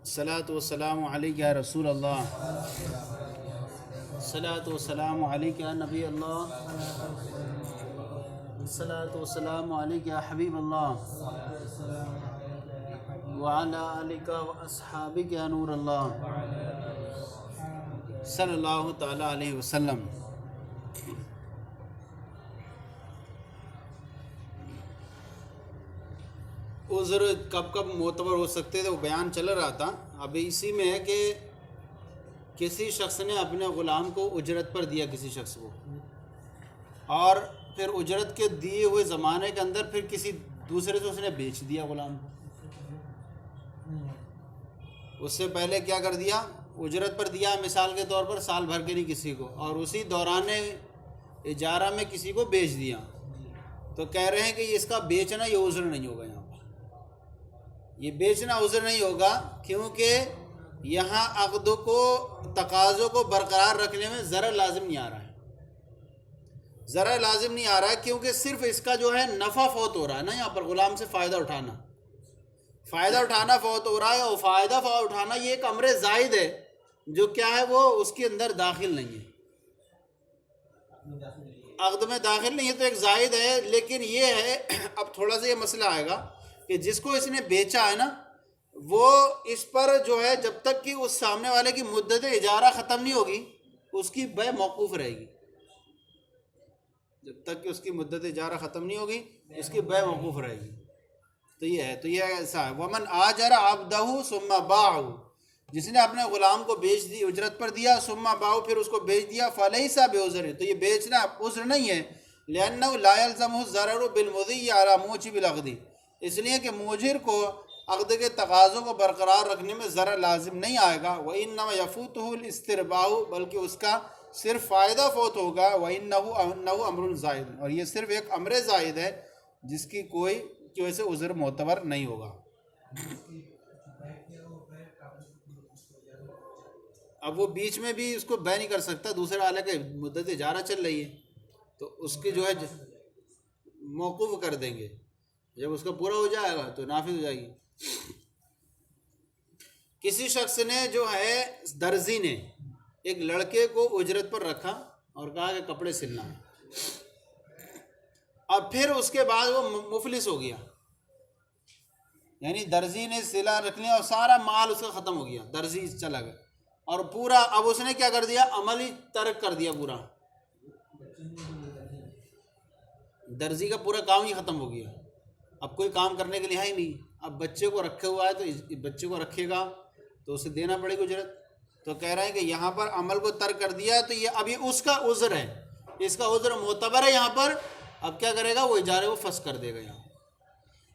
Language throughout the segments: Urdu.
الصلاۃ والسلام علیک یا رسول اللہ، الصلاۃ والسلام علیک یا نبی اللہ، الصلاۃ والسلام علیک یا حبیب اللہ، وعلی آلک واصحابک یا نور اللہ، صلی اللہ تعالی علیہ وسلم۔ عذر کب کب معتبر ہو سکتے تھے وہ بیان چل رہا تھا۔ ابھی اسی میں ہے کہ کسی شخص نے اپنے غلام کو اجرت پر دیا کسی شخص کو، اور پھر اجرت کے دیے ہوئے زمانے کے اندر پھر کسی دوسرے سے اس نے بیچ دیا غلام کو۔ اس سے پہلے کیا کر دیا، اجرت پر دیا مثال کے طور پر سال بھر کے نہیں کسی کو، اور اسی دوران اجارہ میں کسی کو بیچ دیا، تو کہہ رہے ہیں کہ اس کا بیچنا یہ عذر نہیں ہوگا۔ یہاں پر یہ بیچنا عذر نہیں ہوگا، کیونکہ یہاں عقد کو تقاضوں کو برقرار رکھنے میں ضرر لازم نہیں آ رہا ہے، ضرر لازم نہیں آ رہا ہے، کیونکہ صرف اس کا جو ہے نفع فوت ہو رہا ہے نا، یہاں پر غلام سے فائدہ اٹھانا فوت ہو رہا ہے، اور فائدہ اٹھانا یہ ایک امر زائد ہے جو کیا ہے وہ اس کے اندر داخل نہیں ہے، عقد میں داخل نہیں ہے، تو ایک زائد ہے۔ لیکن یہ ہے، اب تھوڑا سا یہ مسئلہ آئے گا کہ جس کو اس نے بیچا ہے نا، وہ اس پر جو ہے جب تک کہ اس سامنے والے کی مدت اجارہ ختم نہیں ہوگی اس کی بے موقوف رہے گی، جب تک کہ اس کی مدت اجارہ ختم نہیں ہوگی اس کی بے موقوف رہے گی۔ تو یہ ہے، تو یہ ایسا ہے، ومن آجر عبدہ ثم باعہ، جس نے اپنے غلام کو بیچ دی، اجرت پر دیا، ثم باعہ پھر اس کو بیچ دیا، فلیس بعذر، تو یہ بیچنا عذر نہیں ہے، لأنہ لا يلزمہ الضرر بالمضی علی موجب العقد، اس لیے کہ موجر کو عقد کے تقاضوں کو برقرار رکھنے میں ضرر لازم نہیں آئے گا، وإنما يفوته الاسترباح، بلکہ اس کا صرف فائدہ فوت ہوگا، وإنہ امر زائد، اور یہ صرف ایک امر زائد ہے جس کی کوئی کی وجہ سے عذر معتبر نہیں ہوگا۔ اب وہ بیچ میں بھی اس کو بے نہیں کر سکتا، دوسرے والے کے مدت اجارہ چل رہی ہے تو اس کی جو ہے موقوف کر دیں گے، جب اس کا پورا ہو جائے گا تو نافذ ہو جائے گی۔ کسی شخص نے جو ہے درزی نے ایک لڑکے کو اجرت پر رکھا اور کہا کہ کپڑے سلنا ہے، اب پھر اس کے بعد وہ مفلس ہو گیا، یعنی درزی نے سلا رکھ لیا اور سارا مال اس کا ختم ہو گیا، درزی چلا گیا اور پورا، اب اس نے کیا کر دیا، عمل ہی ترک کر دیا، پورا درزی کا پورا کام ہی ختم ہو گیا، اب کوئی کام کرنے کے لیے ہے ہی نہیں، اب بچے کو رکھے ہوا ہے تو بچے کو رکھے گا تو اسے دینا پڑے گی اجرت، تو کہہ رہے ہیں کہ یہاں پر عمل کو ترک کر دیا تو یہ ابھی اس کا عذر ہے، اس کا عذر معتبر ہے یہاں پر، اب کیا کرے گا، وہ اجارے کو فسخ کر دے گا یہاں،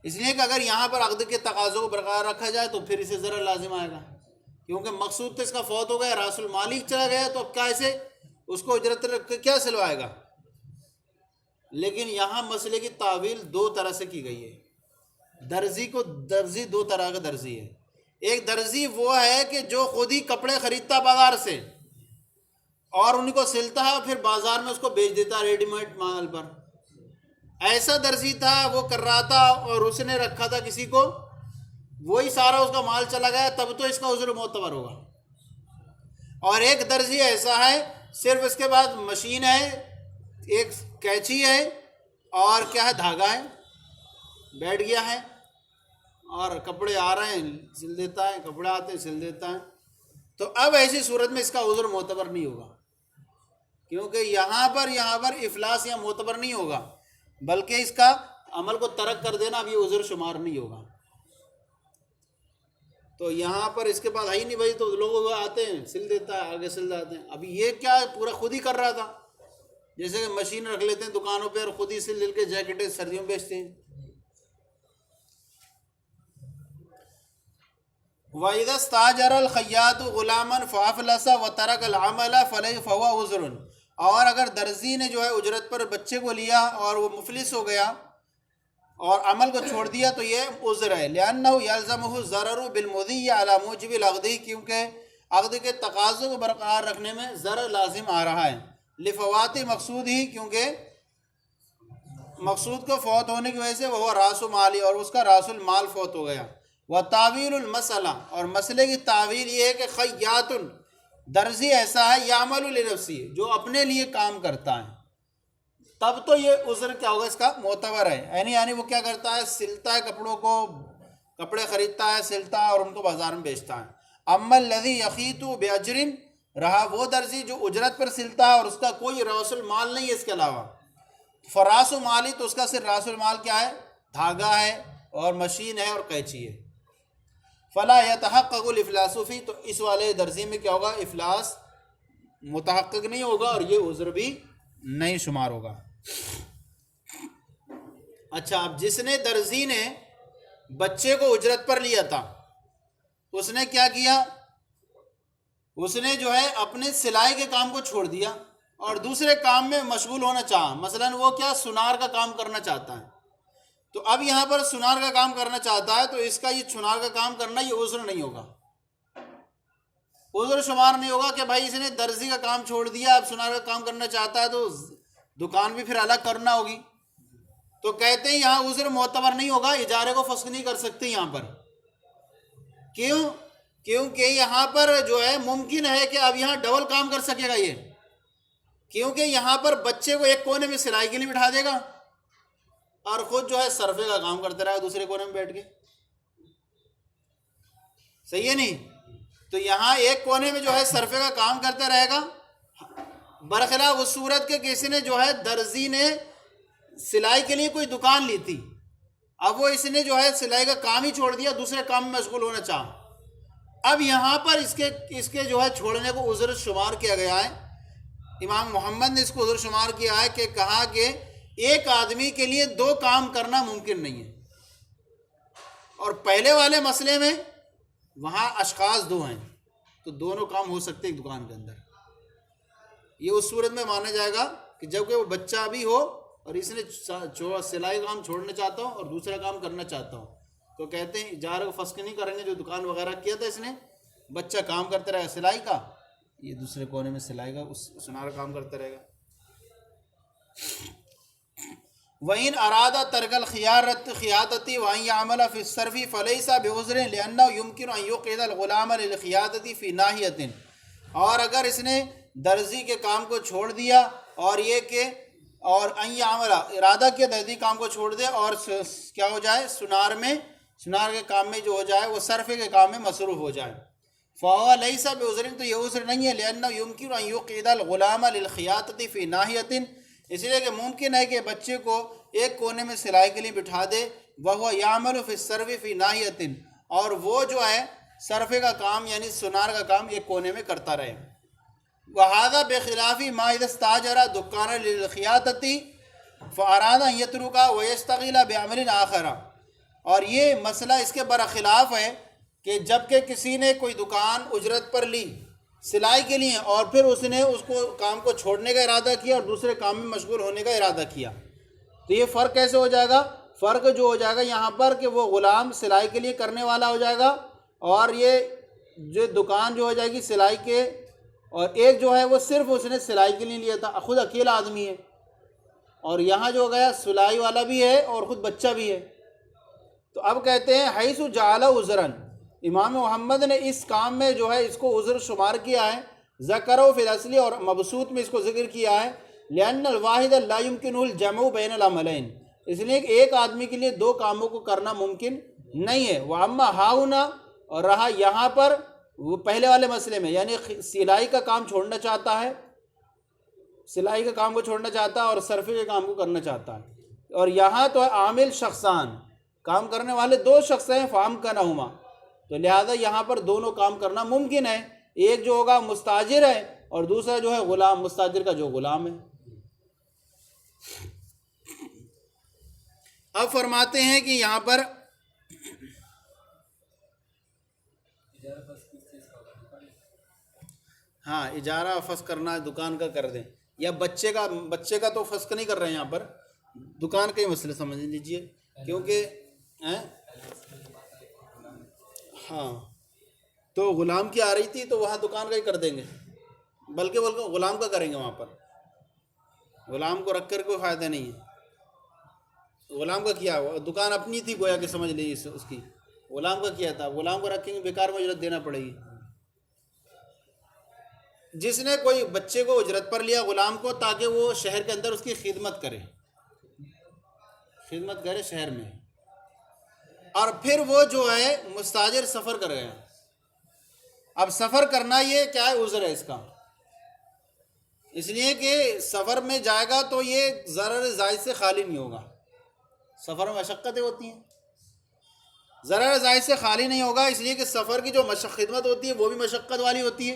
اس لیے کہ اگر یہاں پر عقد کے تقاضوں کو برقرار رکھا جائے تو پھر اسے ضرر لازم آئے گا، کیونکہ مقصود تو اس کا فوت ہو گیا، راس المال چلا گیا، تو اب کیا اسے اس کو اجرت رکھ کے کیا سلوائے گا۔ لیکن یہاں مسئلے کی تعویل دو طرح سے کی گئی ہے، درزی دو طرح کا درزی ہے، ایک درزی وہ ہے کہ جو خود ہی کپڑے خریدتا بازار سے اور ان کو سلتا ہے، پھر بازار میں اس کو بیچ دیتا ریڈی میڈ مال پر، ایسا درزی تھا، وہ کر رہا تھا اور اس نے رکھا تھا کسی کو، وہی سارا اس کا مال چلا گیا، تب تو اس کا عذر معتبر ہوگا۔ اور ایک درزی ایسا ہے صرف اس کے بعد مشین ہے، ایک کینچی ہے اور کیا ہے، دھاگا ہے، بیٹھ گیا ہے اور کپڑے آ رہے ہیں سل دیتا ہے، کپڑے آتے ہیں سل دیتا ہے، تو اب ایسی صورت میں اس کا عذر معتبر نہیں ہوگا، کیونکہ یہاں پر افلاس یا معتبر نہیں ہوگا، بلکہ اس کا عمل کو ترک کر دینا اب یہ عذر شمار نہیں ہوگا۔ تو یہاں پر اس کے بعد ہے ہی نہیں بھائی، تو لوگ آتے ہیں سل دیتا ہے، آگے سل جاتے ہیں، ابھی یہ کیا پورا خود ہی کر رہا تھا، جیسے کہ مشین رکھ لیتے ہیں دکانوں پہ اور خود ہی سل کے جیکٹیں سردیوں بیچتے ہیں۔ وَإِذَا اسْتَأْجَرَ الْخَيَّاطُ غُلَامًا فَأَفْلَسَ وَتَرَكَ الْعَمَلَ فَهُوَ عُذْرٌ، اور اگر درزی نے جو ہے اجرت پر بچے کو لیا اور وہ مفلس ہو گیا اور عمل کو چھوڑ دیا تو یہ عذر ہے، لأنه يلزمه الضرر بالمضي على موجب العقد، کیونکہ عقد کے تقاضوں کو برقرار رکھنے میں ضرر لازم آ رہا ہے، لفوات مقصود ہی، کیونکہ مقصود کو فوت ہونے کی وجہ سے وہ راس مالی، اور اس کا راس المال فوت ہو گیا، و تعویل المسئلہ، اور مسئلے کی تعویل یہ ہے کہ خیاط، درزی ایسا ہے یعمل لنفسی، جو اپنے لیے کام کرتا ہے، تب تو یہ عذر کیا ہوگا اس کا معتبر ہے، یعنی وہ کیا کرتا ہے، سلتا ہے کپڑوں کو، کپڑے خریدتا ہے، سلتا ہے اور ان کو بازار میں بیچتا ہے۔ اما الذی یخیط باجر، رہا وہ درزی جو اجرت پر سلتا ہے اور اس کا کوئی رأس المال نہیں ہے اس کے علاوہ، فراس مالی، تو اس کا صرف راس المال کیا ہے، دھاگا ہے اور مشین ہے اور قینچی ہے۔ فلا یتحقق الافلاس فی، تو اس والے درزی میں کیا ہوگا، افلاس متحقق نہیں ہوگا اور یہ عذر بھی نہیں شمار ہوگا۔ اچھا، اب جس نے درزی نے بچے کو اجرت پر لیا تھا، اس نے کیا کیا، اس نے جو ہے اپنے سلائی کے کام کو چھوڑ دیا اور دوسرے کام میں مشغول ہونا چاہا، مثلا وہ کیا، سنار کا کام کرنا چاہتا ہے، تو اب یہاں پر سنار کا کام کرنا چاہتا ہے تو اس کا یہ سنار کا کام کرنا یہ عذر نہیں ہوگا، عذر شمار نہیں ہوگا کہ بھائی اس نے درزی کا کام چھوڑ دیا، اب سنار کا کام کرنا چاہتا ہے تو دکان بھی پھر الگ کرنا ہوگی، تو کہتے ہیں یہاں عذر معتبر نہیں ہوگا، اجارے کو فسخ نہیں کر سکتے یہاں پر۔ کیوں؟ کیونکہ یہاں پر جو ہے ممکن ہے کہ اب یہاں ڈبل کام کر سکے گا یہ، کیونکہ یہاں پر بچے کو ایک کونے میں سلائی کے لیے بٹھا دے گا اور خود جو ہے صرفے کا کام کرتے رہے گا دوسرے کونے میں بیٹھ کے، صحیح ہے نہیں؟ تو یہاں ایک کونے میں جو ہے صرفے کا کام کرتا رہے گا، برخلاف اس صورت کے کسی نے جو ہے درزی نے سلائی کے لیے کوئی دکان لی تھی، اب وہ اس نے جو ہے سلائی کا کام ہی چھوڑ دیا، دوسرے کام میں مشغول ہونا چاہا، اب یہاں پر اس کے جو ہے چھوڑنے کو عذر شمار کیا گیا ہے۔ امام محمد نے اس کو عذر شمار کیا ہے کہ کہا کہ ایک آدمی کے لیے دو کام کرنا ممکن نہیں ہے، اور پہلے والے مسئلے میں وہاں اشخاص دو ہیں تو دونوں کام ہو سکتے ایک دکان کے اندر، یہ اس صورت میں مانا جائے گا کہ جب کہ وہ بچہ بھی ہو اور اس نے سلائی کا کام چھوڑنا چاہتا ہوں اور دوسرا کام کرنا چاہتا ہوں، تو کہتے ہیں اجارے کو فسخ نہیں کریں گے، جو دکان وغیرہ کیا تھا اس نے، بچہ کام کرتا رہے گا سلائی کا، یہ دوسرے کونے میں سلائی کا سنارا کام کرتا رہے گا۔ وَإِنْ أَرَادَ تَرْكَ الْخِيَاطَةِ وَأَنْ يَعْمَلَ فِي الصَّرْفِ فَلَيْسَ بِعُذْرٍ لِأَنَّهُ يُمْكِنُ أَنْ يُقْعِدَ الْغُلَامَ لِلْخِيَاطَةِ فِي نَاحِيَةٍ، اور اگر اس نے درزی کے کام کو چھوڑ دیا اور یہ کہ اور ان یعمل، ارادہ کیا درزی کام کو چھوڑ دے اور کیا ہو جائے، سنار کے کام میں جو ہو جائے وہ صرفے کے کام میں مصروف ہو جائے، فَهُوَ لَيْسَ بِعُذْرٍ، تو یہ عذر نہیں ہے، لِأَنَّهُ يُمْكِنُ أَنْ يُقْعِدَ الْغُلَامَ لِلْخِيَاطَةِ فِي نَاحِيَةٍ، اس لیے کہ ممکن ہے کہ بچے کو ایک کونے میں سلائی کے لیے بٹھا دے، وَهُوَ يَعْمَلُ فِي الصَّرْفِ فِي نَاحِيَةٍ، اور وہ جو ہے صرفے کا کام یعنی سنار کا کام ایک کونے میں کرتا رہے۔ وَهَذَا بِخِلَافِ مَا إِذَا اسْتَأْجَرَ دُكَّانًا لِلْخِيَاطَةِ فَأَرَادَ أَنْ يَتْرُكَهُ وَيَشْتَغِلَ بِعَمَلٍ آخَرَ، اور یہ مسئلہ اس کے برخلاف ہے کہ جب کہ کسی نے کوئی دکان اجرت پر لی سلائی کے لیے اور پھر اس نے اس کو کام کو چھوڑنے کا ارادہ کیا اور دوسرے کام میں مشغول ہونے کا ارادہ کیا، تو یہ فرق کیسے ہو جائے گا؟ فرق جو ہو جائے گا یہاں پر کہ وہ غلام سلائی کے لیے کرنے والا ہو جائے گا اور یہ جو دکان جو ہو جائے گی سلائی کے، اور ایک جو ہے وہ صرف اس نے سلائی کے لیے لیا تھا، خود اکیلا آدمی ہے، اور یہاں جو گیا سلائی والا بھی ہے اور خود بچہ بھی ہے۔ تو اب کہتے ہیں حیث جعل عذرا، امام محمد نے اس کام میں جو ہے اس کو عذر شمار کیا ہے، ذکرہ فی الاصل، اور مبسوط میں اس کو ذکر کیا ہے، لأن الواحد لا يمكن الجمع بین العملین، اس لیے کہ ایک آدمی کے لیے دو کاموں کو کرنا ممکن نہیں ہے۔ وَأَمَّا هَاهُنَا، اور رہا یہاں پر وہ پہلے والے مسئلے میں، یعنی سلائی کا کام چھوڑنا چاہتا ہے، سلائی کا کام کو چھوڑنا چاہتا ہے اور صرفے کے کام کو کرنا چاہتا ہے، اور یہاں تو ہے عامل شخصان، کام کرنے والے دو شخص ہیں، فَأَمْكَنَهُمَا، تو لہذا یہاں پر دونوں کام کرنا ممکن ہے، ایک جو ہوگا مستاجر ہے اور دوسرا جو ہے غلام، مستاجر کا جو غلام ہے۔ اب فرماتے ہیں کہ یہاں پر ہاں اجارہ فسخ کرنا دکان کا کر دیں، یا بچے کا تو فسخ نہیں کر رہے ہیں، یہاں پر دکان کا ہی مسئلہ سمجھ لیجئے، کیونکہ ہاں تو غلام کی آ رہی تھی تو وہاں دکان کا ہی کر دیں گے، بلکہ غلام کا کریں گے، وہاں پر غلام کو رکھ کر کوئی فائدہ نہیں ہے، غلام کا کیا ہوا، دکان اپنی تھی گویا کہ سمجھ لیجیے اس کی، غلام کا کیا تھا، غلام کو رکھیں گے بیکار میں اجرت دینا پڑے گی۔ جس نے کوئی بچے کو اجرت پر لیا غلام کو تاکہ وہ شہر کے اندر اس کی خدمت کرے شہر میں، اور پھر وہ جو ہے مستاجر سفر کر گیا۔ اب سفر کرنا یہ کیا ہے، عذر ہے اس کا، اس لیے کہ سفر میں جائے گا تو یہ ضرر زائد سے خالی نہیں ہوگا۔ سفر میں مشقتیں ہوتی ہیں، ضرر زائد سے خالی نہیں ہوگا، اس لیے کہ سفر کی جو خدمت ہوتی ہے وہ بھی مشقت والی ہوتی ہے،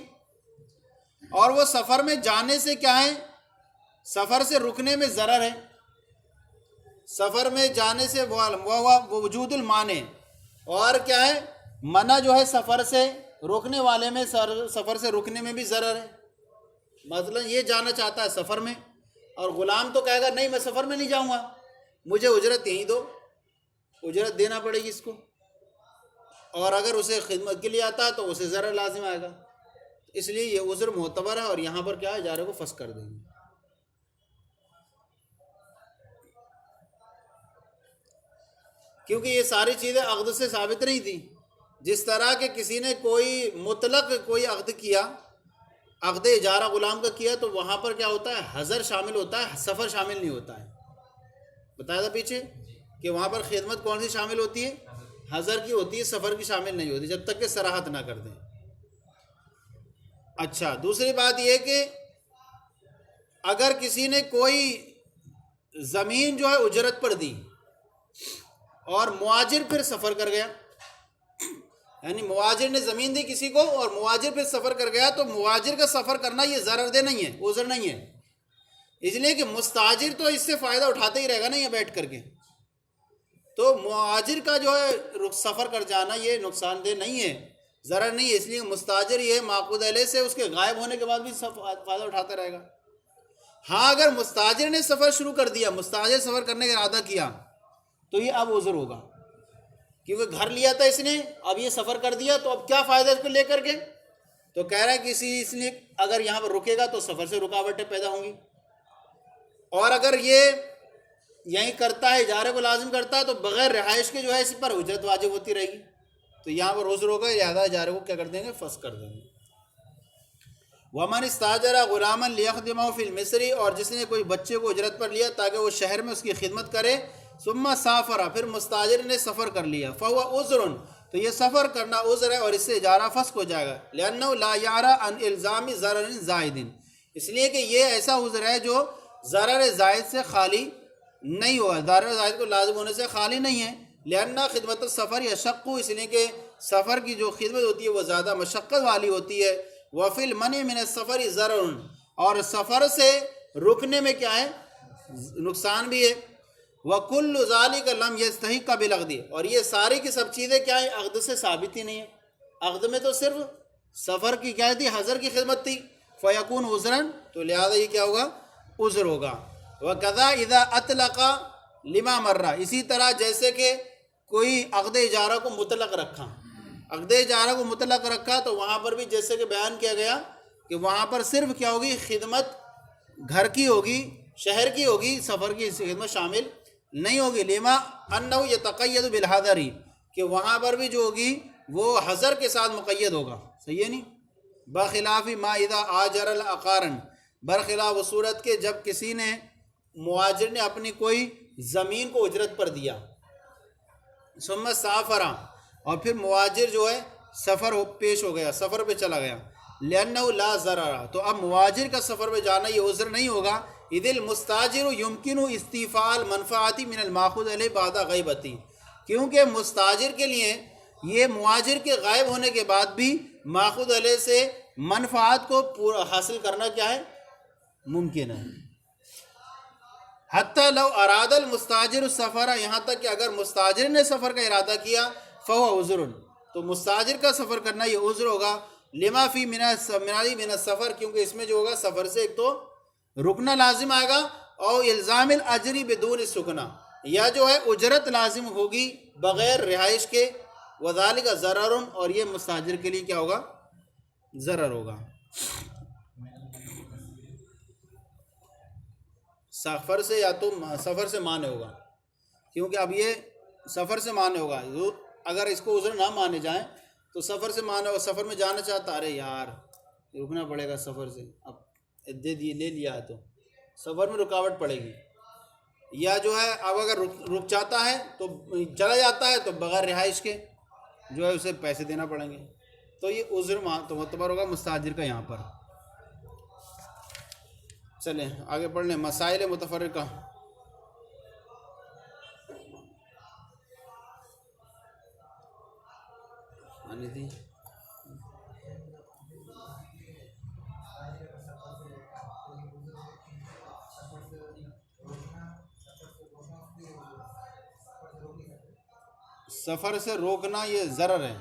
اور وہ سفر میں جانے سے کیا ہے، سفر سے رکنے میں ضرر ہے۔ سفر میں جانے سے وہ وجود المانع، اور کیا ہے، منع جو ہے سفر سے روکنے والے میں، سفر سے رکنے میں بھی ضرر ہے۔ مثلا یہ جانا چاہتا ہے سفر میں، اور غلام تو کہے گا نہیں میں سفر میں نہیں جاؤں گا، مجھے اجرت یہیں دو، اجرت دینا پڑے گی اس کو، اور اگر اسے خدمت کے لیے آتا ہے تو اسے ضرر لازم آئے گا، اس لیے یہ عذر معتبر ہے، اور یہاں پر کیا ہے، اجارے کو فسخ کر دیں گے۔ کیونکہ یہ ساری چیزیں عقد سے ثابت نہیں تھی۔ جس طرح کہ کسی نے کوئی مطلق کوئی عقد کیا، عقد اجارہ غلام کا کیا، تو وہاں پر کیا ہوتا ہے، حضر شامل ہوتا ہے، سفر شامل نہیں ہوتا ہے۔ بتایا تھا پیچھے کہ وہاں پر خدمت کون سی شامل ہوتی ہے، حضر کی ہوتی ہے، سفر کی شامل نہیں ہوتی جب تک کہ صراحت نہ کر دیں۔ اچھا، دوسری بات یہ کہ اگر کسی نے کوئی زمین جو ہے اجرت پر دی اور مہاجر پھر سفر کر گیا، یعنی مہاجر نے زمین دی کسی کو اور مہاجر پھر سفر کر گیا، تو مہاجر کا سفر کرنا یہ ضرر دہ نہیں ہے، عذر نہیں ہے، اس لیے کہ مستاجر تو اس سے فائدہ اٹھاتے ہی رہے گا نا یہ بیٹھ کر کے، تو مہاجر کا جو ہے سفر کر جانا یہ نقصان دہ نہیں ہے، ضرر نہیں ہے، اس لیے مستاجر یہ معقود علیہ سے اس کے غائب ہونے کے بعد بھی فائدہ اٹھاتا رہے گا۔ ہاں اگر مستاجر نے سفر شروع کر دیا، مستاجر سفر کرنے کا ارادہ کیا، تو یہ اب عذر ہوگا، کیونکہ گھر لیا تھا اس نے، اب یہ سفر کر دیا، تو اب کیا فائدہ اس کو لے کر کے، تو کہہ رہا ہے اس نے اگر یہاں پر رکے گا تو سفر سے رکاوٹیں پیدا ہوں گی، اور اگر یہ یہیں کرتا ہے، اجارے کو لازم کرتا ہے، تو بغیر رہائش کے جو ہے اس پر اجرت واجب ہوتی رہے گی، تو یہاں پر عذر ہوگا، لہذا اجارے کو کیا کر دیں گے، فسخ کر دیں گے۔ وَمَنِ اسْتَأْجَرَ غُلَامًا لِيَخْدِمَهُ فِي الْمِصْرِ، اور جس نے کوئی بچے کو اجرت پر لیا تاکہ وہ شہر میں اس کی خدمت کرے، ثُمَّ سَافَرَ، پھر مستاجر نے سفر کر لیا، فَهُوَ عُذْرٌ، تو یہ سفر کرنا عذر ہے اور اس سے اجارہ فسخ ہو جائے گا، لِأَنَّهُ لَا يَعْرَى عَنْ إِلْزَامِ ضَرَرٍ زَائِدٍ، اس لیے کہ یہ ایسا عذر ہے جو ضرر زائد سے خالی نہیں ہوا، ضرر زائد کو لازم ہونے سے خالی نہیں ہے، لِأَنَّ خدمت السفر یشق، اس لیے کہ سفر کی جو خدمت ہوتی ہے وہ زیادہ مشقت والی ہوتی ہے، وَفِي الْمَنْعِ مِنَ السَّفَرِ ضَرَرٌ، اور سفر سے رکنے میں کیا ہے، نقصان بھی ہے، وَكُلُّ ذَلِكَ لَمْ يَسْتَحِقَّ بِالْعَقْدِ، اور یہ ساری کی سب چیزیں کیا ہیں، عقد سے ثابت ہی نہیں ہے، عقد میں تو صرف سفر کی کیا تھی، حضر کی خدمت تھی، فَيَكُونُ عُذْرًا، تو لہذا یہ کیا ہوگا، عذر ہوگا۔ وَكَذَا إِذَا أَطْلَقَ لِمَا مَرَّ، اسی طرح جیسے کہ کوئی عقد اجارہ کو مطلق رکھا، عقد اجارہ کو مطلق رکھا، تو وہاں پر بھی جیسے کہ بیان کیا گیا کہ وہاں پر صرف کیا ہوگی، خدمت گھر کی ہوگی، شہر کی ہوگی، سفر کی خدمت شامل نہیں ہوگی، لما انہ یتقید بالحضر، کہ وہاں پر بھی جو ہوگی وہ حضر کے ساتھ مقید ہوگا، صحیح ہے نہیں، بخلاف ما اذا آجر العقارن، برخلاف وہ صورت کے جب کسی نے مہاجر نے اپنی کوئی زمین کو اجرت پر دیا، ثم سافر، اور پھر مہاجر جو ہے سفر پیش ہو گیا، سفر پہ چلا گیا، لأنہ لا ضرر، تو اب مہاجر کا سفر پہ جانا یہ عذر نہیں ہوگا، اذ المستاجر یمکن استیفاء المنفعۃ من الماخوذ علیہ بعد غیبتی، کیونکہ مستاجر کے لیے یہ مہاجر کے غائب ہونے کے بعد بھی ماخوذ علیہ سے منفعات کو حاصل کرنا کیا ہے، ممکن ہے، حتی لو اراد المستاجر السفر، یہاں تک کہ اگر مستاجر نے سفر کا ارادہ کیا، فهو عذر، تو مستاجر کا سفر کرنا یہ عذر ہوگا، لما فی من السفر، کیونکہ اس میں جو ہوگا سفر سے ایک تو رکنا لازم آئے گا، اور الزام الاجری بدون السکنا، یا جو ہے اجرت لازم ہوگی بغیر رہائش کے، وذالک ضرر، اور یہ مستاجر کے لیے کیا ہوگا، ضرر ہوگا، سفر سے یا تو سفر سے مانے ہوگا، کیونکہ اب یہ سفر سے مانے ہوگا، اگر اس کو عذر نہ مانے جائیں تو سفر سے مانا، اور سفر میں جانا چاہتا، ارے یار رکنا پڑے گا سفر سے، اب دے دیے لے لیا ہے تو سفر میں رکاوٹ پڑے گی، یا جو ہے اب اگر رک جاتا ہے تو چلا جاتا ہے تو بغیر رہائش کے جو ہے اسے پیسے دینا پڑیں گے، تو یہ عذر تو معتبر ہوگا مستاجر کا یہاں پر۔ چلیں آگے پڑھ لیں مسائل متفرقہ۔ آنی تھی سفر سے روکنا یہ ضرر ہے۔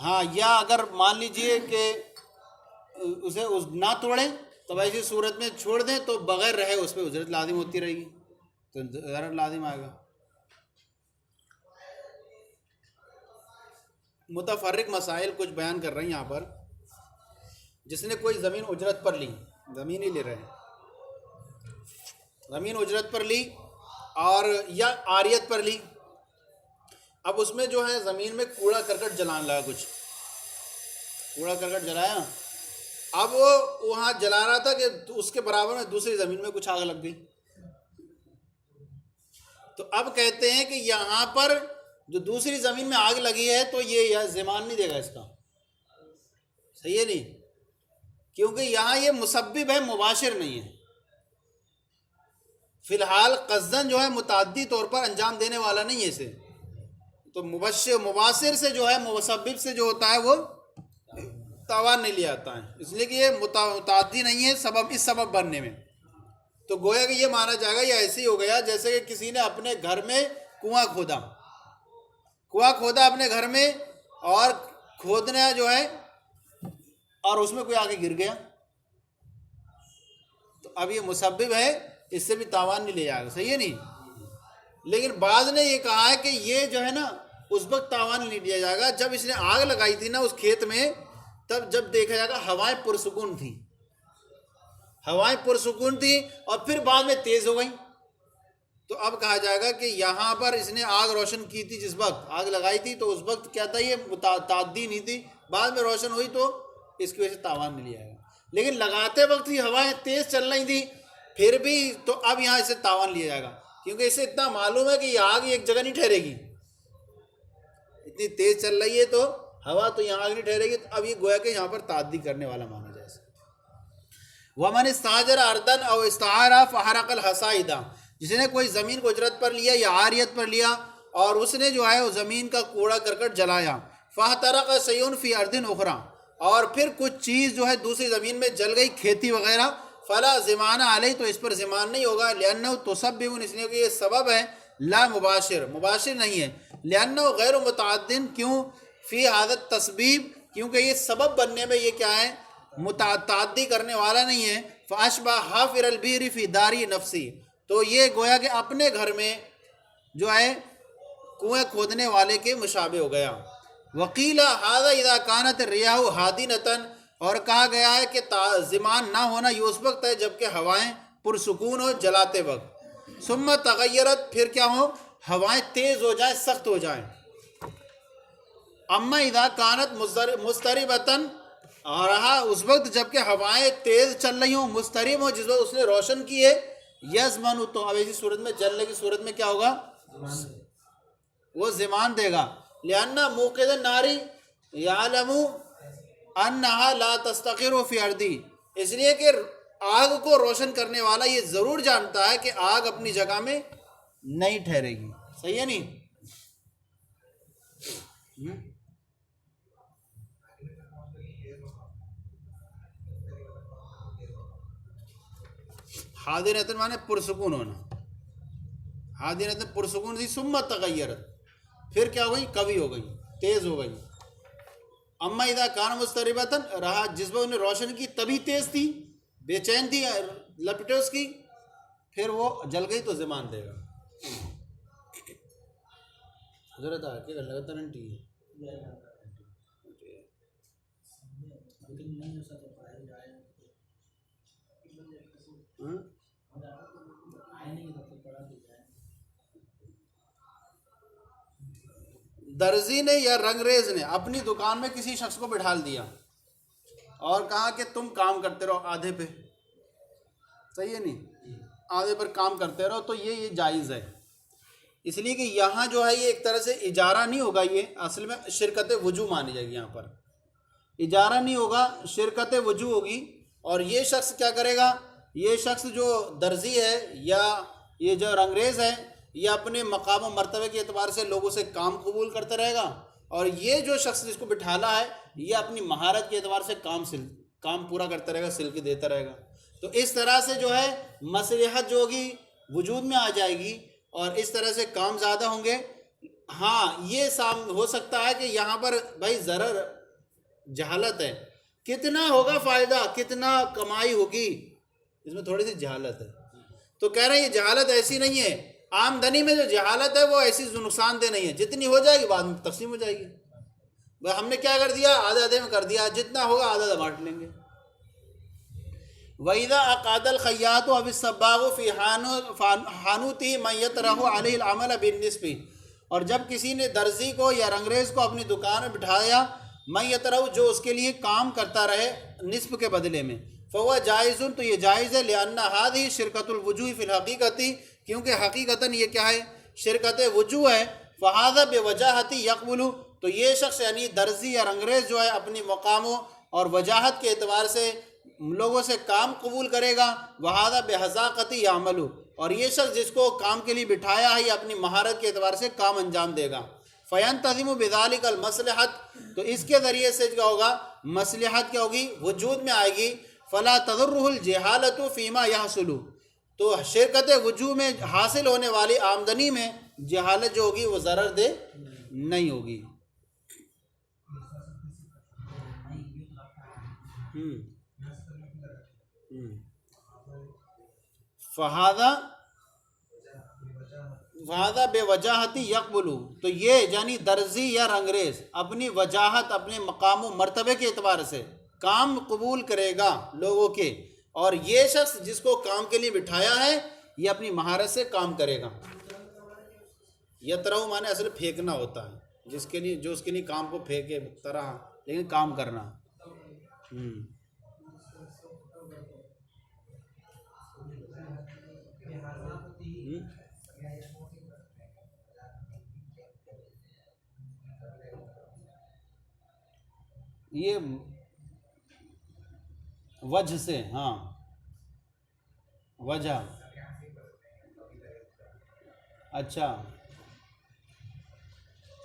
ہاں، یا اگر مان لیجئے کہ اسے نہ توڑیں تو ایسی صورت میں چھوڑ دیں تو بغیر رہے اس پہ اجرت لازم ہوتی رہے گی، تو ضرر لازم آئے گا۔ متفرق مسائل کچھ بیان کر رہے ہیں یہاں پر۔ جس نے کوئی زمین اجرت پر لی، زمین ہی لے رہے ہیں، زمین اجرت پر لی اور یا عاریت پر لی، اب اس میں جو ہے زمین میں کوڑا کرکٹ جلانے لگا، کچھ کوڑا کرکٹ جلایا، اب وہ وہاں جلا رہا تھا کہ اس کے برابر میں دوسری زمین میں کچھ آگ لگ گئی، تو اب کہتے ہیں کہ یہاں پر جو دوسری زمین میں آگ لگی ہے تو یہ ضمان نہیں دے گا اس کا، صحیح ہے نہیں، کیونکہ یہاں یہ مسبب ہے، مباشر نہیں ہے، فی الحال قصدن جو ہے متعدی طور پر انجام دینے والا نہیں ہے اسے، تو مباشر سے جو ہے مسبب سے جو ہوتا ہے وہ تاوان نہیں لے آتا ہے، اس لیے کہ یہ متعدی نہیں ہے سبب، اس سبب بننے میں، تو گویا کہ یہ مانا جائے گا یہ ایسے ہی ہو گیا جیسے کہ کسی نے اپنے گھر میں کنواں کھودا اپنے گھر میں، اور کھودنا جو ہے اور اس میں کوئی آگے گر گیا، تو اب یہ مسبب ہے، اس سے بھی تاوان نہیں لے جائے گا، صحیح ہے نہیں، لیکن بعض نے یہ کہا ہے کہ یہ جو ہے نا اس وقت تاوان نہیں لیا جائے گا جب اس نے آگ لگائی تھی نا اس کھیت میں، تب جب دیکھا جائے گا ہوائیں پرسکون تھیں، ہوائیں پرسکون تھیں اور پھر بعد میں تیز ہو گئیں، تو اب کہا جائے گا کہ یہاں پر اس نے آگ روشن کی تھی، جس وقت آگ لگائی تھی تو اس وقت کیا تھا، یہ متعدی نہیں تھی، بعد میں روشن ہوئی تو اس کی وجہ سے تاوان نہیں لیا گیا، لیکن لگاتے وقت ہی ہوائیں تیز چل رہی تھی پھر بھی، تو اب یہاں اسے تاوان لیا جائے گا، کیونکہ اسے اتنا معلوم ہے کہ یہ آگ ایک جگہ نہیں ٹھہرے گی، اتنی تیز چل رہی ہے تو ہوا تو یہاں آگ نہیں ٹھہرے گی، تو اب یہ گویا کہ یہاں پر تعدی کرنے والا مانا جائے۔ وَمَنِ اسْتَأْجَرَ أَرْضًا أَوْ اسْتَعَارَ فَحَرَقَ الْحَصَائِدَ، جس نے کوئی زمین کو اجرت پر لیا یا عاریت پر لیا اور اس نے جو ہے وہ زمین کا کوڑا کرکٹ جلایا، فَاحْتَرَقَ شَيْءٌ فِي أَرْضٍ أُخْرَى، اور پھر کچھ چیز جو ہے دوسری زمین میں جل گئی، کھیتی وغیرہ، فَلَا ضِمَانَ عَلَيْهِ، تو اس پر ضمان نہیں ہوگا، لِأَنَّهُ تُسَبِّبٌ، اس لیے کہ یہ سبب ہے، لا مباشر نہیں ہے، لِأَنَّهُ غَيْرُ مُتَعَدٍ، کیوں، فی عادت تسبیب، کیونکہ یہ سبب بننے میں یہ کیا ہے، متعدی کرنے والا نہیں ہے، فَأَشْبَهَ حَافِرَ الْبِئْرِ فِي دَارِ نَفْسِهِ، تو یہ گویا کہ اپنے گھر میں جو ہے کنویں کھودنے والے کے مشابہ ہو گیا۔ وَقِيلَ هَذَا إِذَا كَانَتِ الرِّيَاحُ هَادِنَةً، اور کہا گیا ہے کہ ضمان نہ ہونا یہ اس وقت ہے جبکہ ہوائیں پرسکون ہو جلاتے وقت، ثم تغیرت، پھر کیا ہو، ہوائیں تیز ہو جائیں، سخت ہو جائیں، اما اذا كانت مضطربة، اور رہا اس وقت جبکہ ہوائیں تیز چل رہی ہوں، مضطرب ہوں، جس وقت اس نے روشن کی ہے، یضمن، تو اب ایسی صورت میں جلنے کی صورت میں کیا ہوگا، وہ ضمان دے گا، لأن موقد النار يعلم انها لا تستقر في ارضی، اس لیے کہ آگ کو روشن کرنے والا یہ ضرور جانتا ہے کہ آگ اپنی جگہ میں نہیں ٹھہرے گی، صحیح ہے نہیں، حاضرۃ مانے پرسکون ہونا، حاضرۃ پرسکون تھی، ثم تغیرت، پھر کیا ہو گئی، کبھی ہو گئی، تیز ہو گئی، اما اذا کان مضطربۃ، رہا جس وقت نے روشن کی تبھی تیز تھی، بے چین تھی، لپٹے اس کی، پھر وہ جل گئی تو ضمان دے گا۔ حضرت کیا لگاتار انٹی درزی نے یا رنگریز نے اپنی دکان میں کسی شخص کو بٹھا دیا اور کہا کہ تم کام کرتے رہو آدھے پہ، صحیح ہے نہیں، آدھے پر کام کرتے رہو، تو یہ جائز ہے، اس لیے کہ یہاں جو ہے یہ ایک طرح سے اجارہ نہیں ہوگا، یہ اصل میں شرکت وجوہ مانی جائے گی، یہاں پر اجارہ نہیں ہوگا، شرکت وجوہ ہوگی۔ اور یہ شخص کیا کرے گا، یہ شخص جو درزی ہے یا یہ جو رنگریز ہے، یہ اپنے مقام و مرتبے کے اعتبار سے لوگوں سے کام قبول کرتا رہے گا، اور یہ جو شخص جس کو بٹھالا ہے یہ اپنی مہارت کے اعتبار سے کام پورا کرتا رہے گا، سل کے دیتا رہے گا۔ تو اس طرح سے جو ہے مصلحت جو ہوگی وجود میں آ جائے گی، اور اس طرح سے کام زیادہ ہوں گے۔ ہاں یہ ہو سکتا ہے کہ یہاں پر بھائی ضرر جہالت ہے، کتنا ہوگا فائدہ، کتنا کمائی ہوگی، اس میں تھوڑی سی جہالت ہے۔ تو کہہ رہے ہیں یہ جہالت ایسی نہیں ہے، آمدنی میں جو جہالت ہے وہ ایسی نقصان دہ نہیں ہے، جتنی ہو جائے گی بعد میں تقسیم ہو جائے گی۔ بھائی ہم نے کیا کر دیا، آدھے آدھے میں کر دیا، جتنا ہوگا آدھا آدھا بانٹ لیں گے۔ وَإِذَا أَقَادَ الْخَيَّاطُ أَوِ الصَّبَّاغُ فِي حَانُوتِهِ مَنْ يَطْرَحُ عَلَيْهِ الْعَمَلَ بِالنِّصْفِ، اور جب کسی نے درزی کو یا رنگریز کو اپنی دکان میں بٹھایا، مَنْ يَطْرَحُ جو اس کے لیے کام کرتا رہے نصف کے بدلے میں، فَهُوَ جَائِزٌ تو یہ جائز ہے، لِأَنَّ هَذِهِ شِرْكَةُ الْوُجُوهِ فِي الْحَقِيقَةِ کیونکہ حقیقتاً یہ کیا ہے، شرکت وجوہ ہے۔ فَهَذَا بِوَجَاهَةِ يَقْبُلُ تو یہ شخص یعنی درزی یا رنگریز جو ہے اپنی مقاموں اور وجاہت کے اعتبار سے لوگوں سے کام قبول کرے گا۔ وَهَذَا بِحَذَاقَةِ يَعْمَلُ اور یہ شخص جس کو کام کے لیے بٹھایا ہے یہ اپنی مہارت کے اعتبار سے کام انجام دے گا۔ فَيَنْتَظِمُ بِذَلِكَ الْمَصْلِحَةُ تو اس کے ذریعے سے کیا ہوگا، مصلحت کیا ہوگی، وجود میں آئے گی۔ فَلَا تَضُرُّهُ الْجِهَالَةُ فِي مَا يَحْصُلُ تو شرکت وجوہ میں حاصل ہونے والی آمدنی میں جہالت جو ہوگی وہ ضرر دہ نہیں ہوگی۔ فَهَذَا بِوَجَاهَةِ يَقْبُلُ تو یہ یعنی درزی یا رنگریز اپنی وجاہت، اپنے مقام و مرتبے کے اعتبار سے کام قبول کرے گا لوگوں کے، اور یہ شخص جس کو کام کے لیے بٹھایا ہے یہ اپنی مہارت سے کام کرے گا۔ یترو مانے اصل پھینکنا ہوتا ہے، جس کے لیے جو اس کے لیے کام کو پھینکے طرح، لیکن کام کرنا۔ یہ وجہ سے، ہاں وجہ، اچھا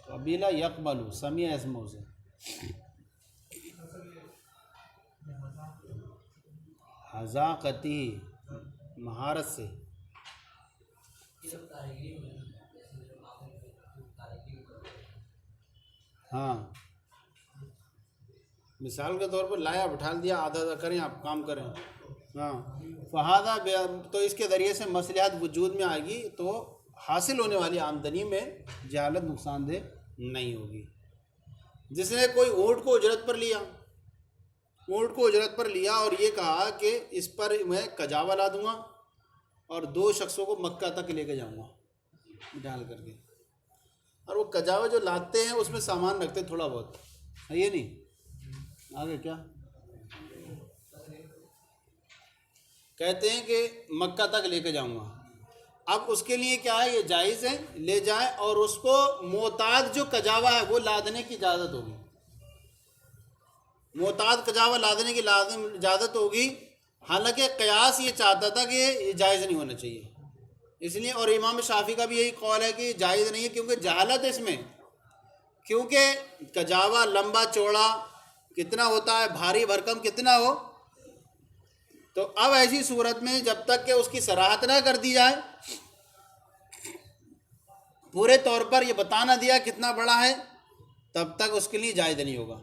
قبیلہ یقبل سمیع اسموں سے، حذاقتی مہارت سے، ہاں مثال کے طور پر لایا بٹھا دیا، آدھا آدھا کریں آپ کام کریں، ہاں فہذا تو اس کے ذریعے سے مصلحت وجود میں آئے گی، تو حاصل ہونے والی آمدنی میں جہالت نقصان دہ نہیں ہوگی۔ جس نے کوئی اونٹ کو اجرت پر لیا، اونٹ کو اجرت پر لیا اور یہ کہا کہ اس پر میں کجاوا لا دوں گا اور 2 شخصوں کو مکہ تک لے کے جاؤں گا ڈال کر کے، اور وہ کجاوا جو لاتے ہیں اس میں سامان رکھتے تھوڑا بہت، ہے یہ نہیں آگے کیا کہتے ہیں کہ مکہ تک لے کے جاؤں گا۔ اب اس کے لیے کیا ہے، یہ جائز ہے لے جائے، اور اس کو معتاد جو کجاوا ہے وہ لادنے کی اجازت ہوگی، معتاد کجاوا لادنے کی لازم اجازت ہوگی۔ حالانکہ قیاس یہ چاہتا تھا کہ یہ جائز نہیں ہونا چاہیے، اس لیے، اور امام شافعی کا بھی یہی قول ہے کہ یہ جائز نہیں ہے، کیونکہ جہالت ہے اس میں، کیونکہ کجاوا لمبا چوڑا کتنا ہوتا ہے، بھاری بھرکم کتنا ہو، تو اب ایسی صورت میں جب تک کہ اس کی صراحت نہ کر دی جائے، پورے طور پر یہ بتا نہ دیا کتنا بڑا ہے، تب تک اس کے لیے جائز نہیں ہوگا۔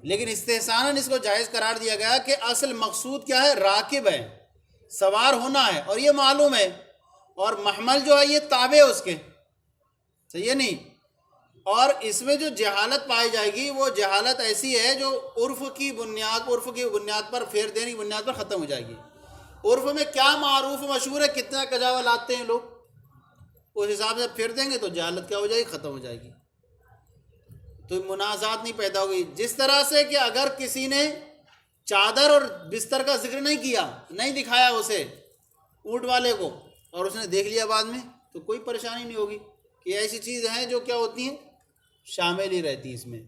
لیکن استحساناً اس کو جائز قرار دیا گیا کہ اصل مقصود کیا ہے، راکب ہے، سوار ہونا ہے، اور یہ معلوم ہے، اور محمل جو ہے یہ تابع اس کے، صحیح ہے نہیں، اور اس میں جو جہالت پائی جائے گی وہ جہالت ایسی ہے جو عرف کی بنیاد پر، پھیر دینے کی بنیاد پر ختم ہو جائے گی۔ عرف میں کیا معروف مشہور ہے، کتنا کجاوا لاتے ہیں لوگ، اس حساب سے پھیر دیں گے تو جہالت کیا ہو جائے گی، ختم ہو جائے گی۔ تو منازعات نہیں پیدا ہوگی. جس طرح سے کہ اگر کسی نے چادر اور بستر کا ذکر نہیں کیا، نہیں دکھایا اسے اونٹ والے کو، اور اس نے دیکھ لیا بعد میں، تو کوئی پریشانی نہیں ہوگی کہ ایسی چیزیں ہیں جو کیا ہوتی ہیں، شامل ہی رہتی ہیں اس میں.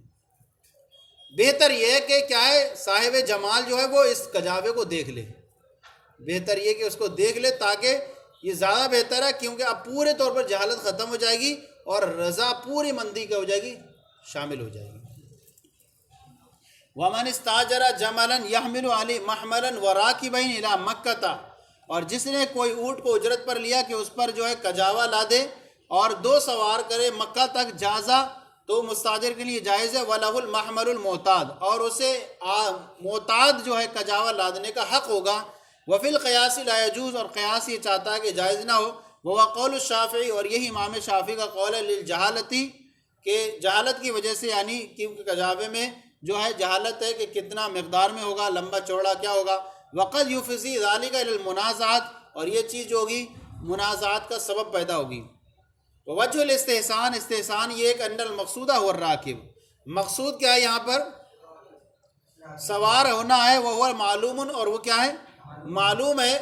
بہتر یہ ہے کہ کیا ہے، صاحب جمال جو ہے وہ اس کجاوے کو دیکھ لے. بہتر یہ کہ اس کو دیکھ لے، تاکہ یہ زیادہ بہتر ہے، کیونکہ اب پورے طور پر جہالت ختم ہو جائے گی اور رضا پوری مندی کا ہو جائے گی، شامل ہو جائے گی. وَمَنِ اسْتَأْجَرَ جَمَلًا يَحْمِلُ عَلَيْهِ مَحْمَلًا وَرَاكِبَيْنِ إِلَىٰ مَكَّةَ، اور جس نے کوئی اونٹ کو اجرت پر لیا کہ اس پر جو ہے کجاوا لا دے اور 2 سوار کرے مکہ تک، جازا، تو مستاجر کے لیے جائز ہے. وَلَهُ الْمَحْمَلُ الْمُعْتَادُ، اور اسے معتاد جو ہے کجاوا لادنے کا حق ہوگا. وَفِي الْقِيَاسِ لَا يَجُوزُ، اور قیاس یہ چاہتا ہے کہ جائز نہ ہو. وَهُوَ قَوْلُ الشَّافِعِي، اور یہی امام شافعی کا قول ہے، لِلْجَہَالَةِ، کہ جہالت کی وجہ سے، یعنی کیونکہ کجاوے میں جو ہے جہالت ہے کہ کتنا مقدار میں ہوگا، لمبا چوڑا کیا ہوگا. وَقَدْ يُفْضِي ذَلِكَ إِلَى الْمُنَازَعَاتِ، اور یہ چیز جو ہوگی منازعات کا سبب پیدا ہوگی. وجہ الاستحسان، استحسان یہ ایک ان المقصودہ ہو الراکب، مقصود کیا ہے یہاں پر، سوار ہونا ہے. وہ معلوم، اور وہ کیا ہے، معلوم ہے.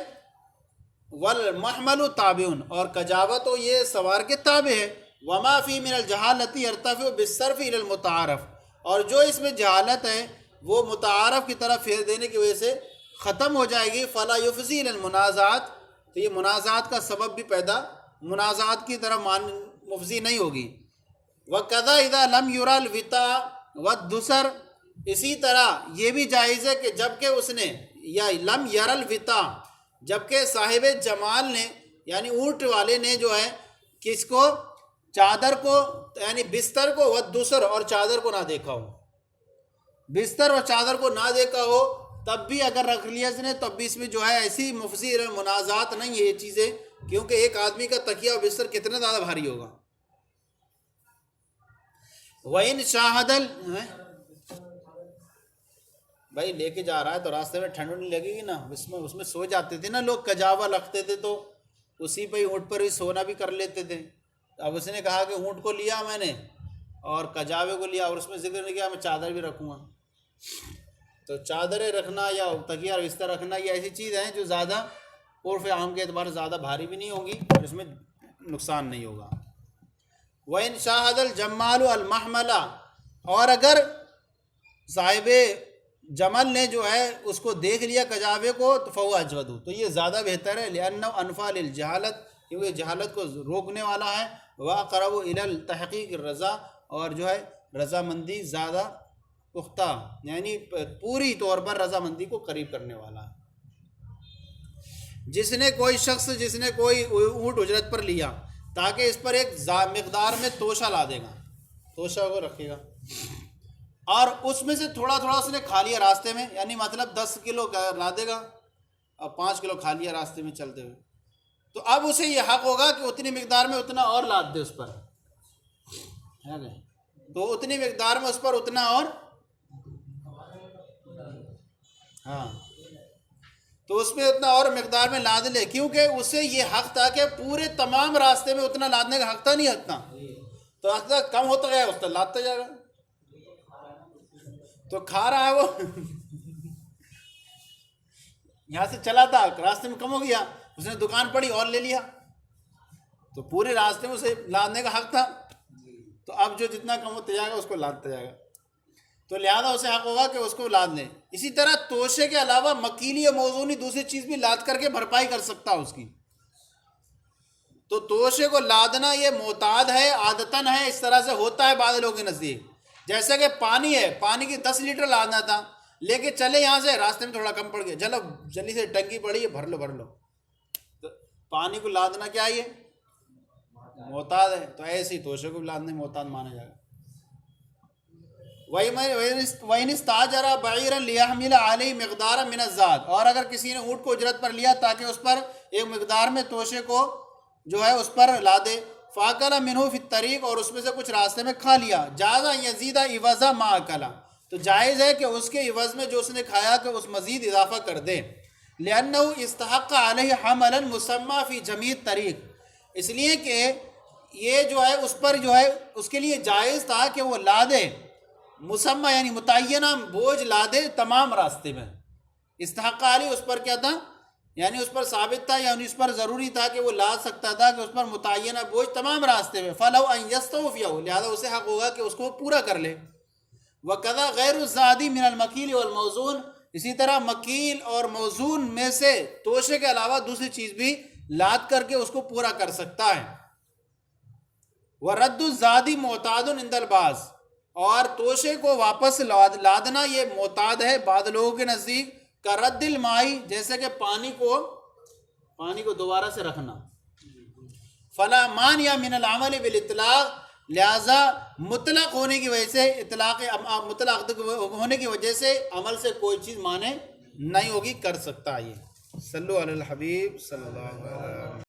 والمحمل تابع، اور کجاوہ تو یہ سوار کے تابع ہے. وما فی من الجہالت یرتفع بالصرف الی المتعارف، اور جو اس میں جہالت ہے وہ متعارف کی طرف پھیر دینے کی وجہ سے ختم ہو جائے گی. فلا یفضی الی المنازعات، تو یہ منازعات کا سبب بھی پیدا، منازعات کی طرف مفضی نہیں ہوگی. وَكَذَا إِذَا لَمْ يُرَى الْوِطَاءُ وَالدُّسَرُ، اسی طرح یہ بھی جائز ہے کہ جب کہ اس نے، یا لم یر الوطاء، جب کہ صاحب جمال نے یعنی اونٹ والے نے جو ہے کس کو، چادر کو، یعنی بستر کو، والدسر، اور چادر کو نہ دیکھا ہو. بستر اور چادر کو نہ دیکھا ہو تب بھی اگر رکھ لیا اس نے، تب بھی اس میں جو ہے ایسی مفضی منازعات نہیں ہے یہ چیزیں، کیونکہ ایک آدمی کا تکیہ اور بستر کتنا زیادہ بھاری ہوگا. وَإِنْ شَاهَدَ، بھائی لے کے جا رہا ہے تو راستے میں ٹھنڈ نہیں لگے گی نا، اس میں سو جاتے تھے نا لوگ، کجاوا رکھتے تھے تو اسی پہ اونٹ پر ہی سونا بھی کر لیتے تھے. اب اس نے کہا کہ اونٹ کو لیا میں نے اور کجاوے کو لیا، اور اس میں ذکر نہیں کیا میں چادر بھی رکھوں گا. تو چادریں رکھنا یا تکیہ اور بستر رکھنا یہ ایسی چیز ہیں جو زیادہ عرف عام کے اعتبار سے زیادہ بھاری بھی نہیں ہوگی اور اس میں نقصان نہیں ہوگا. وَإِنْ شَاهَدَ الْجَمَّالُ الْمَحْمَلَ، اور اگر صاحب جمل نے جو ہے اس کو دیکھ لیا کجاوے کو، تو فَهُوَ أَجْوَدُ، تو یہ زیادہ بہتر ہے. لِأَنَّهُ أَنْفَىٰ لِلْجَهَالَةِ، کیونکہ جہالت کو روکنے والا ہے. وَأَقْرَبُ إِلَى التَّحْقِيقِ الرَّضَا، اور جو ہے رضامندی زیادہ پختہ، یعنی پوری طور پر رضامندی کو قریب کرنے والا ہے. جس نے کوئی اونٹ اجرت پر لیا تاکہ اس پر ایک مقدار میں توشہ لا دے گا، توشہ کو رکھے گا، اور اس میں سے تھوڑا تھوڑا اس نے کھا لیا راستے میں، یعنی مطلب 10 کلو لا دے گا اور 5 کلو کھا لیا راستے میں چلتے ہوئے، تو اب اسے یہ حق ہوگا کہ اتنی مقدار میں اتنا اور لاد دے اس پر، تو اتنی مقدار میں اس پر اتنا اور، ہاں، تو اس میں اتنا اور مقدار میں لاد لے، کیونکہ اسے یہ حق تھا کہ پورے تمام راستے میں اتنا لادنے کا حق تھا نہیں اتنا، تو حق کم ہوتا گیا اس طرح لادتا جائے گا، تو کھا رہا ہے وہ یہاں سے چلا تھا راستے میں کم ہو گیا، اس نے دکان پڑی اور لے لیا، تو پورے راستے میں اسے لادنے کا حق تھا، تو اب جو جتنا کم ہوتا جائے گا اس کو لادتا جائے گا، تو لہذا اسے حق ہوگا کہ اس کو لاد لیں. اسی طرح توشے کے علاوہ مکیلی یا موزونی دوسری چیز بھی لاد کر کے بھرپائی کر سکتا اس کی. تو توشے کو لادنا یہ معتاد ہے، عادتاً ہے، اس طرح سے ہوتا ہے بعض لوگوں کے نزدیک. جیسا کہ پانی ہے، پانی کی 10 لیٹر لادنا تھا، لے کے چلے یہاں سے، راستے میں تھوڑا کم پڑ گیا، چلو جلدی سے ٹنکی پڑی ہے، بھر لو. تو پانی کو لادنا کیا ہے، معتاد ہے، تو ایسے ہی توشے کو لادنے معتاد مانا جائے گا. وَإِنِ اسْتَأْجَرَ بَعِيرًا لِيَحْمِلَ عَلَيْهِ مِقْدَارًا مِنَ الزَّادِ، اور اگر کسی نے اونٹ کو اجرت پر لیا تاکہ اس پر ایک مقدار میں توشے کو جو ہے اس پر لا دے، فَأَكَلَ مِنْهُ فِي الطَّرِيقِ، اور اس میں سے کچھ راستے میں کھا لیا، جَازَ أَن يَزِيدَ عِوَضَ مَا أَكَلَ، تو جائز ہے کہ اس کے عوض میں جو اس نے کھایا کہ اس مزید اضافہ کر دے. لِأَنَّهُ اسْتَحَقَّ عَلَيْهِ حَمَلًا مُسَمًّى فِي جَمِيعِ الطَّرِيقِ، اس لیے کہ یہ جو ہے اس پر جو ہے اس کے لیے جائز تھا کہ وہ لا دے مسمہ یعنی متعینہ بوجھ لادے تمام راستے میں. استحق علی اس پر کیا تھا، یعنی اس پر ثابت تھا، یعنی اس پر ضروری تھا کہ وہ لاد سکتا تھا کہ اس پر متعینہ بوجھ تمام راستے میں. فَلَوْ أَنْ يَسْتَوْفِيَهُ لہذا اسے حق ہوگا کہ اس کو پورا کر لے. وَكَذَا غَيْرُ الزَّادِ مِنَ الْمَكِيلِ وَالْمَوْزُونِ اسی طرح مکیل اور موزون میں سے توشے کے علاوہ دوسری چیز بھی لاد کر کے اس کو پورا کر سکتا ہے. وَرَدُّ الزَّادِ مُعْتَادٌ عِنْدَ الْبَعْضِ اور توشے کو واپس لادنا یہ معتاد ہے بعض لوگوں کے نزدیک. کا رد المائی جیسے کہ پانی کو دوبارہ سے رکھنا. فلا مانع من العمل بالاطلاق لہذا مطلق ہونے کی وجہ سے مطلق ہونے کی وجہ سے عمل سے کوئی چیز مانے نہیں ہوگی، کر سکتا ہے. یہ صلو علی الحبیب صلی اللہ علیہ وسلم.